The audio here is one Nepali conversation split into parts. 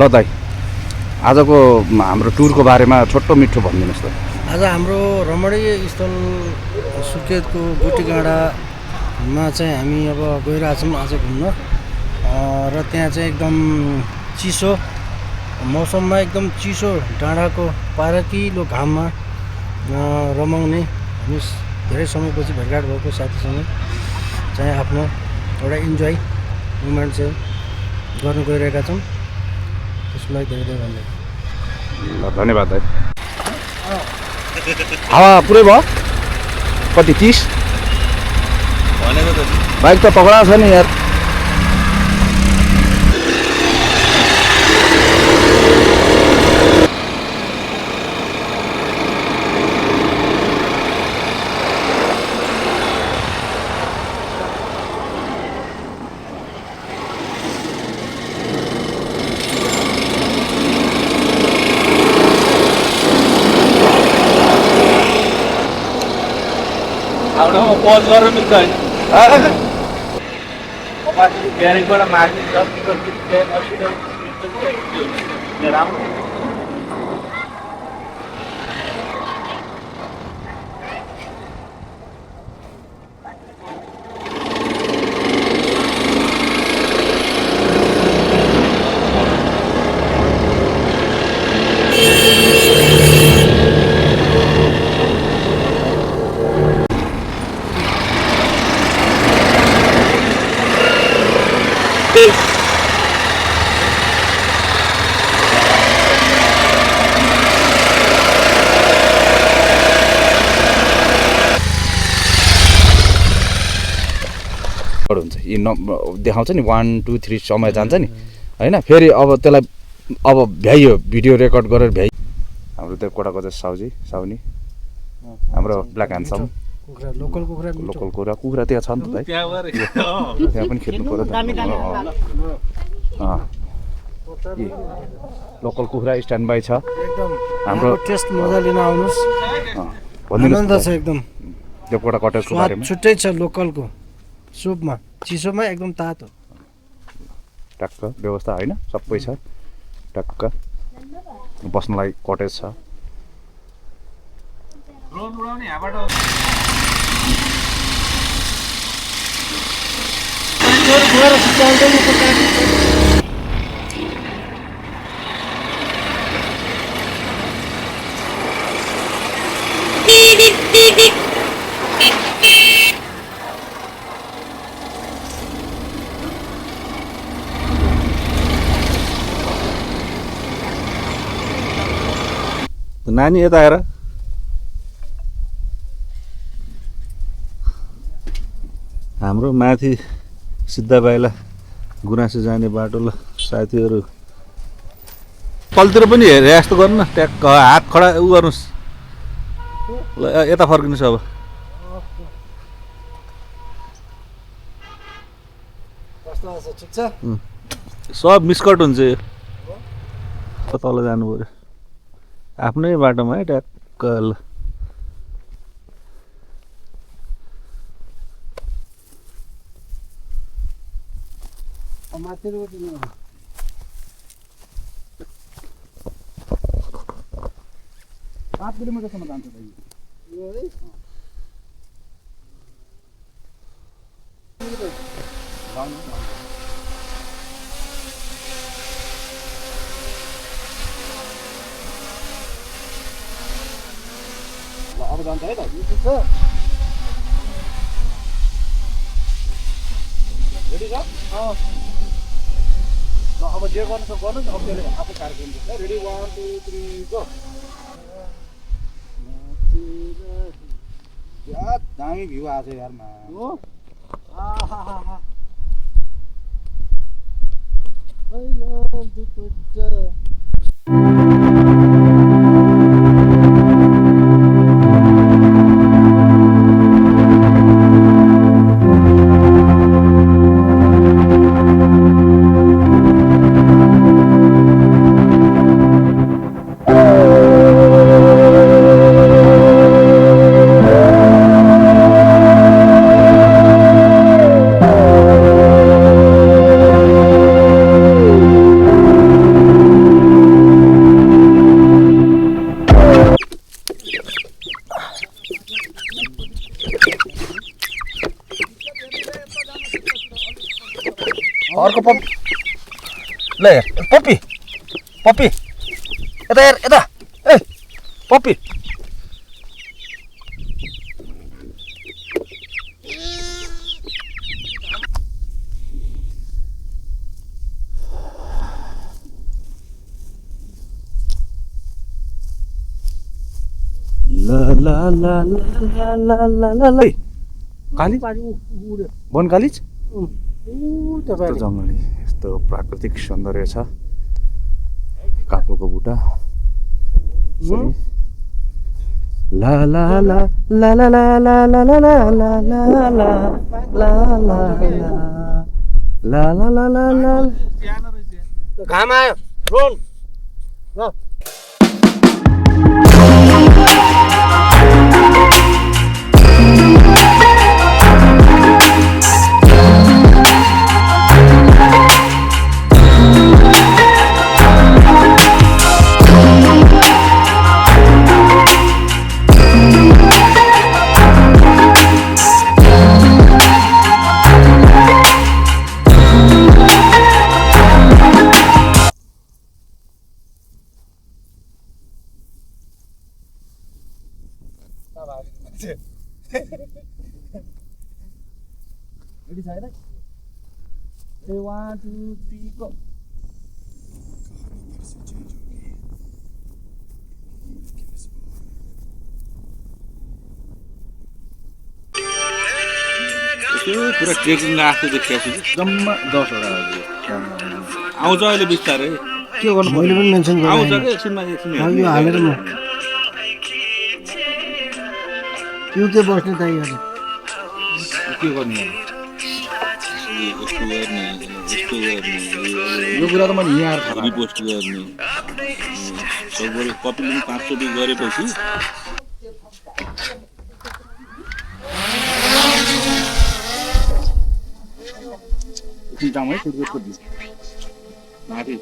ल दाइ आजको हाम्रो टुरको बारेमा छोटो मिठो भनिदिनुहोस् त। आज हाम्रो रमणीय स्थल सुर्खेतको गोटीगाडामा चाहिँ हामी अब गइरहेछौँ आज घुम्न र त्यहाँ चाहिँ एकदम चिसो मौसममा एकदम चिसो डाँडाको पारकिलो घाममा रमाउने हामी धेरै समयपछि भेटघाट भएको साथीसँग चाहिँ आफ्नो एउटा इन्जोय मोमेन्ट चाहिँ गर्न गइरहेका छौँ। त्यसको लागि धेरै धेरै धन्यवाद। धन्यवाद दाइ। हावा पुरै भयो कति 30 भनेको त बाइक त पकडा छ नि यार। हाउडामा पज गरेर मिल्छ होइन ब्यारेकबाट मार्किन्छ राम्रो हुन्छ यी देखाउँछ नि 1 2 3 समय जान्छ नि होइन। फेरि अब त्यसलाई अब भ्याइयो भिडियो रेकर्ड गरेर भ्याइ हाम्रो त्यो कोटाको चाहिँ साउनी हाम्रो ब्ल्याक ह्यान्डसम लोकल कुखुरा त्यहाँ छ नि त भाइ त्यहाँ पनि खेद्नु पर्यो त। लोकल कुखुरा स्ट्यान्ड बाई छ एकदम हाम्रो टेस्ट मजा लिन आउनुहोस्। भनिदिनुहोस् आनन्द छ एकदम देवकोटा कटेजको स्वाद बारेमा। छुट्टै छ लोकलको सुपमा चिसोमा एकदम तातो टक्क व्यवस्था होइन सबै छ टक्क बस्नलाई कटेज छ। ड्रोन उडाउने यहाँबाट नानी यता आएर हाम्रो माथि सिद्धा बाइला गुराँसे जाने बाटो ल साथीहरू तलतिर पनि हेरे जस्तो गर्नु न ट्याक्क हात खडा उ गर्नुहोस् ल यता फर्किनुहोस् अब ठिक छ। सब मिसकट हुन्छ यो तल जानु पऱ्यो आफ्नै बाटोमा है ट्याक्क ल पाँच किलोमिटरसम्म जान्छ अब जान्छ है त रेडी छ। ल अब जे गर्नु छ गर्नुहोस् अब त्यसले आफै कार्यक्रम हुन्छ रेडी 1 2 3 गो। क्या दामी भ्यू आएको छ यारमा हो आहा अर्को पप्पी ल हेर पप्पी पप्पी यता हेर यता ए पप्पी ला ला ला ला ला ला ला ला काली वन कालिज यस्तो जङ्गली यस्तो प्राकृतिक सौन्दर्य छ कापुको बुटा ला ला ला ला ला ला ला ला ला ला ला ला ला ला ला ला ला ला ला घाम आयो रोन ल रेडी छ हैन ए 1 2 3 गो पुरा ट्रेकिङ आएको देखिएको छु जम्मा 10 वटा आउँछ अहिले बिस्तारै के गर्नु मैले पनि मेन्सन आउँछ गरेँ कि एकछिनमा एकछिन यो हालेर म के बस्ने त यहाँ के गर्ने यो कुरा त मैले यहाँ आएर थाहा रिपोस्ट गर्ने सबैले कपी लिनु 500 रुपैयाँ गरेपछि एकछिन जाउँ है फुटबलको दिस माथि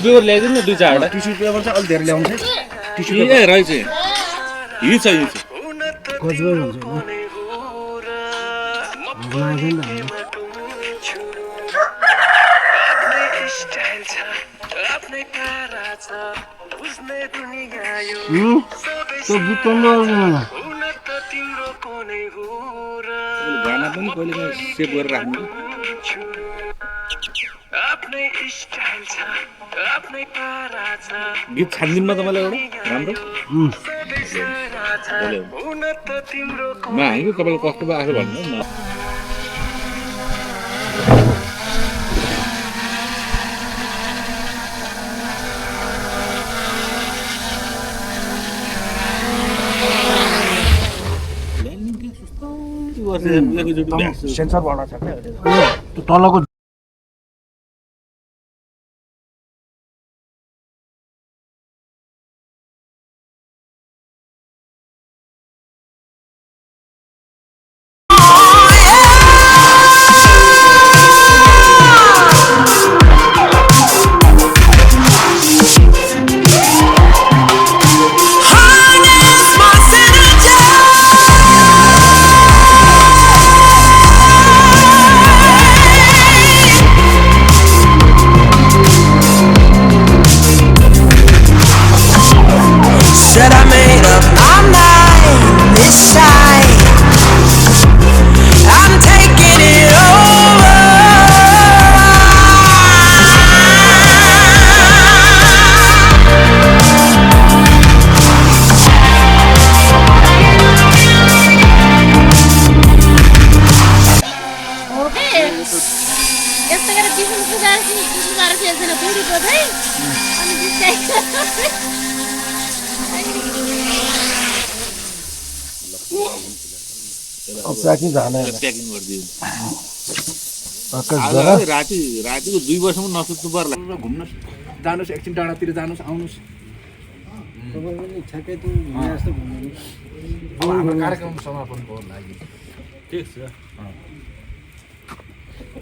पेपर ल्याइदिनु न 2-4 टिस्यु पेपर चाहिँ अलि धेरै ल्याउँछ टिस्यु ए रहेछ हिँड्छ खोज्दै हुन्छ त्यो गीत पनि गाना पनि कहिले सेभ गरेर राख्नु गीत छानिदिनु न तपाईँलाई एउटा राम्रो नहाँगो तपाईँलाई कस्तो भयो आएको भन्नु न सेन्सर भर्न छ त्यो तलको Said I made up my mind this time. I'm taking it over. यस्तो गरेर बिसुन सुधार छैन बुढीको चाहिँ अनि बिस्तारै प्याकिङ झाने प्याकिङ गरिदियो आकाश जरा रातिको 2 वर्षसम्म नसुत्नु पर्ला घुम्नु जानुस् एकछिन डाँडातिर जानुस् आउनुस् तपाईँ पनि ठ्याक्कै त्यो यहाँ जस्तो घुम्नु हाम्रो कार्यक्रम समापनको लागि ठिक छ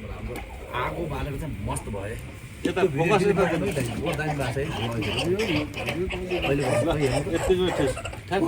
हाम्रो आगो बालेर चाहिँ मस्त भयो यता फोकस अहिले यतिको ठ्याक्क